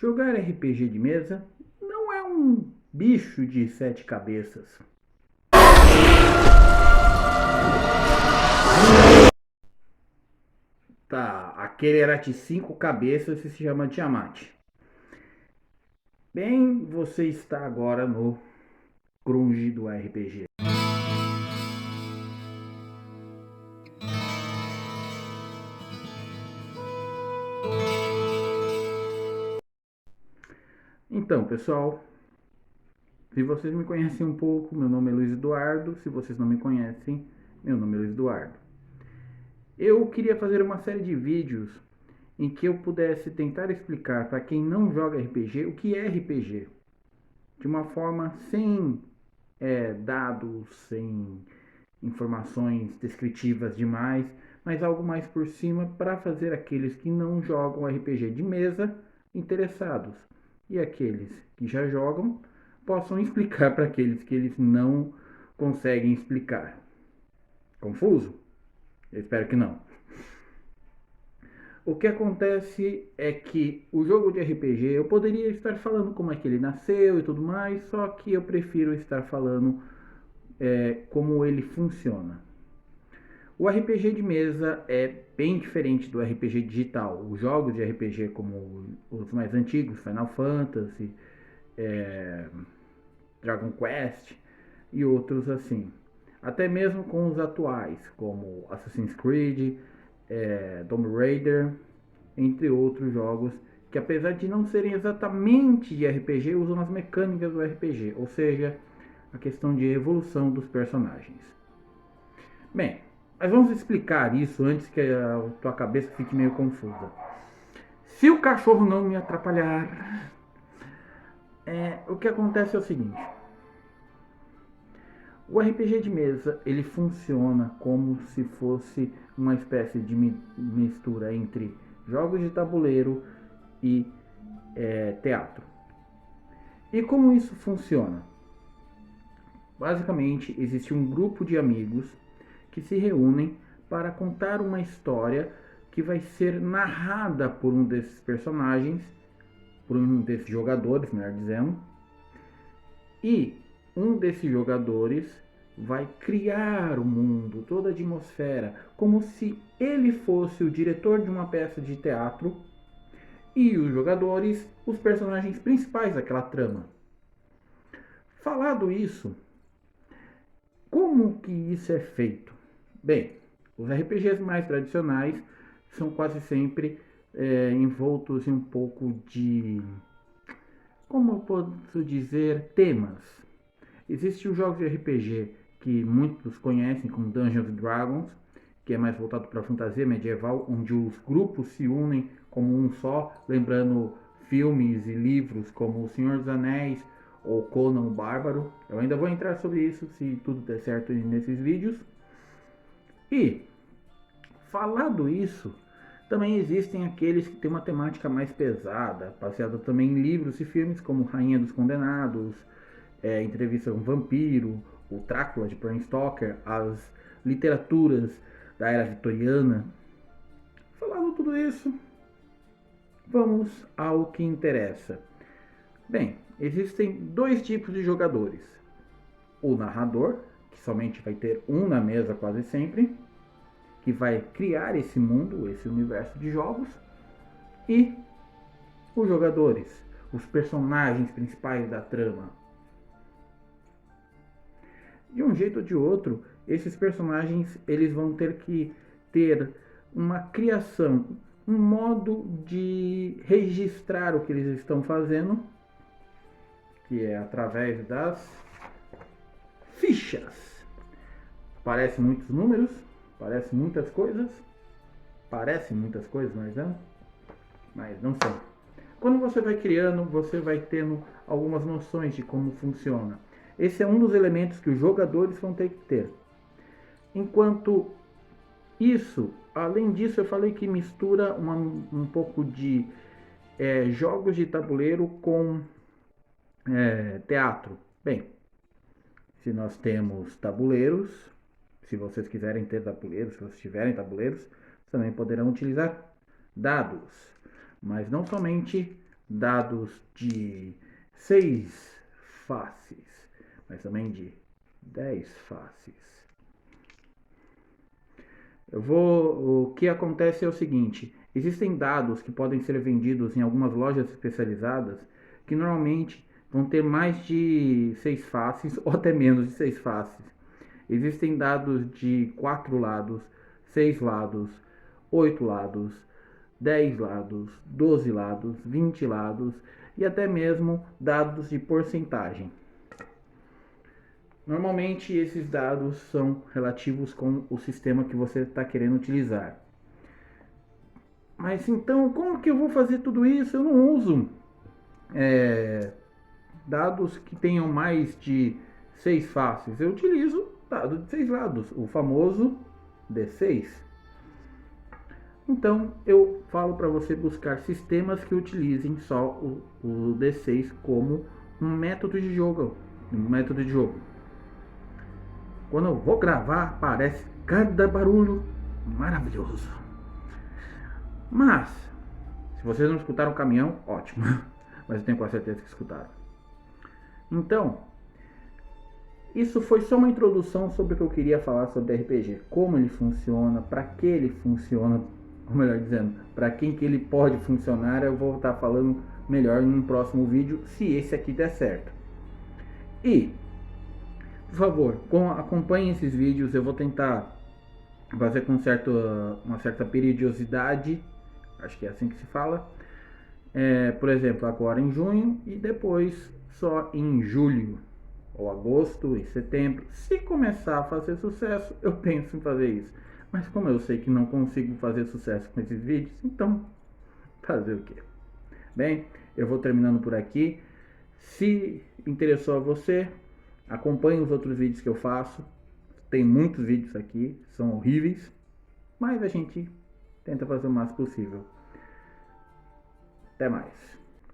Jogar RPG de mesa não é um bicho de 7 cabeças. Tá, aquele era de 5 cabeças e se chama Tiamat. Bem, você está agora no grunge do RPG. Então, pessoal, se vocês me conhecem um pouco, meu nome é Luiz Eduardo. Se vocês não me conhecem, meu nome é Luiz Eduardo. Eu queria fazer uma série de vídeos em que eu pudesse tentar explicar para quem não joga RPG o que é RPG. De uma forma sem dados, sem informações descritivas demais, mas algo mais por cima para fazer aqueles que não jogam RPG de mesa interessados e aqueles que já jogam possam explicar para aqueles que eles não conseguem explicar. Confuso? Eu espero que não. O que acontece é que o jogo de RPG eu poderia estar falando como é que ele nasceu e tudo mais, só que eu prefiro estar falando como ele funciona. O RPG de mesa é bem diferente do RPG digital. Os jogos de RPG, como os mais antigos, Final Fantasy, Dragon Quest e outros assim. Até mesmo com os atuais, como Assassin's Creed, Tomb Raider, entre outros jogos que, apesar de não serem exatamente de RPG, usam as mecânicas do RPG, ou seja, a questão de evolução dos personagens. Bem, mas vamos explicar isso antes que a tua cabeça fique meio confusa. Se o cachorro não me atrapalhar, o que acontece é o seguinte: o RPG de mesa ele funciona como se fosse uma espécie de mistura entre jogos de tabuleiro e teatro. E como isso funciona? Basicamente, existe um grupo de amigos que se reúnem para contar uma história que vai ser narrada por um desses personagens, por um desses jogadores, melhor dizendo, e um desses jogadores vai criar o mundo, toda a atmosfera, como se ele fosse o diretor de uma peça de teatro e os jogadores, os personagens principais daquela trama. Falado isso, como que isso é feito? Bem, os RPGs mais tradicionais são quase sempre envoltos em um pouco de, como eu posso dizer, temas. Existem os jogos de RPG que muitos conhecem como Dungeons Dragons, que é mais voltado para a fantasia medieval, onde os grupos se unem como um só, lembrando filmes e livros como O Senhor dos Anéis ou Conan o Bárbaro. Eu ainda vou entrar sobre isso se tudo der certo nesses vídeos. E, falado isso, também existem aqueles que têm uma temática mais pesada, baseada também em livros e filmes como Rainha dos Condenados, Entrevista com um Vampiro, o Drácula de Bram Stoker, as literaturas da era vitoriana. Falando tudo isso, vamos ao que interessa. Bem, existem dois tipos de jogadores: o narrador, que somente vai ter um na mesa quase sempre, que vai criar esse mundo, esse universo de jogos, e os jogadores, os personagens principais da trama. De um jeito ou de outro, esses personagens eles vão ter que ter uma criação, um modo de registrar o que eles estão fazendo, que é através das fichas. Parece muitos números, parece muitas coisas, mas não são. Quando você vai criando, você vai tendo algumas noções de como funciona. Esse é um dos elementos que os jogadores vão ter que ter. Enquanto isso, além disso, eu falei que mistura um pouco de jogos de tabuleiro com teatro. Bem, se nós temos tabuleiros, se vocês quiserem ter tabuleiros, se vocês tiverem tabuleiros, também poderão utilizar dados. Mas não somente dados de 6 faces, mas também de 10 faces. O que acontece é o seguinte: existem dados que podem ser vendidos em algumas lojas especializadas que normalmente vão ter mais de 6 faces ou até menos de 6 faces. Existem dados de 4 lados, 6 lados, 8 lados, 10 lados, 12 lados, 20 lados e até mesmo dados de porcentagem. Normalmente esses dados são relativos com o sistema que você está querendo utilizar. Mas então, como que eu vou fazer tudo isso? Eu não uso dados que tenham mais de 6 faces. Eu utilizo dados de 6 lados, o famoso D6. Então, eu falo para você buscar sistemas que utilizem só o D6 como um método de jogo. Quando eu vou gravar, aparece cada barulho maravilhoso. Mas, se vocês não escutaram o caminhão, ótimo. Mas eu tenho quase certeza que escutaram. Então, isso foi só uma introdução sobre o que eu queria falar sobre RPG. Como ele funciona, para que ele funciona, ou melhor dizendo, para quem que ele pode funcionar. Eu vou estar falando melhor em um próximo vídeo, se esse aqui der certo. E, por favor, acompanhem esses vídeos. Eu vou tentar fazer com uma certa periodicidade, acho que é assim que se fala. Por exemplo, agora em junho e depois só em julho, ou agosto e setembro. Se começar a fazer sucesso, eu penso em fazer isso. Mas como eu sei que não consigo fazer sucesso com esses vídeos, então fazer o quê? Bem, eu vou terminando por aqui. Se interessou a você, acompanhe os outros vídeos que eu faço. Tem muitos vídeos aqui, são horríveis, mas a gente tenta fazer o máximo possível. Até mais.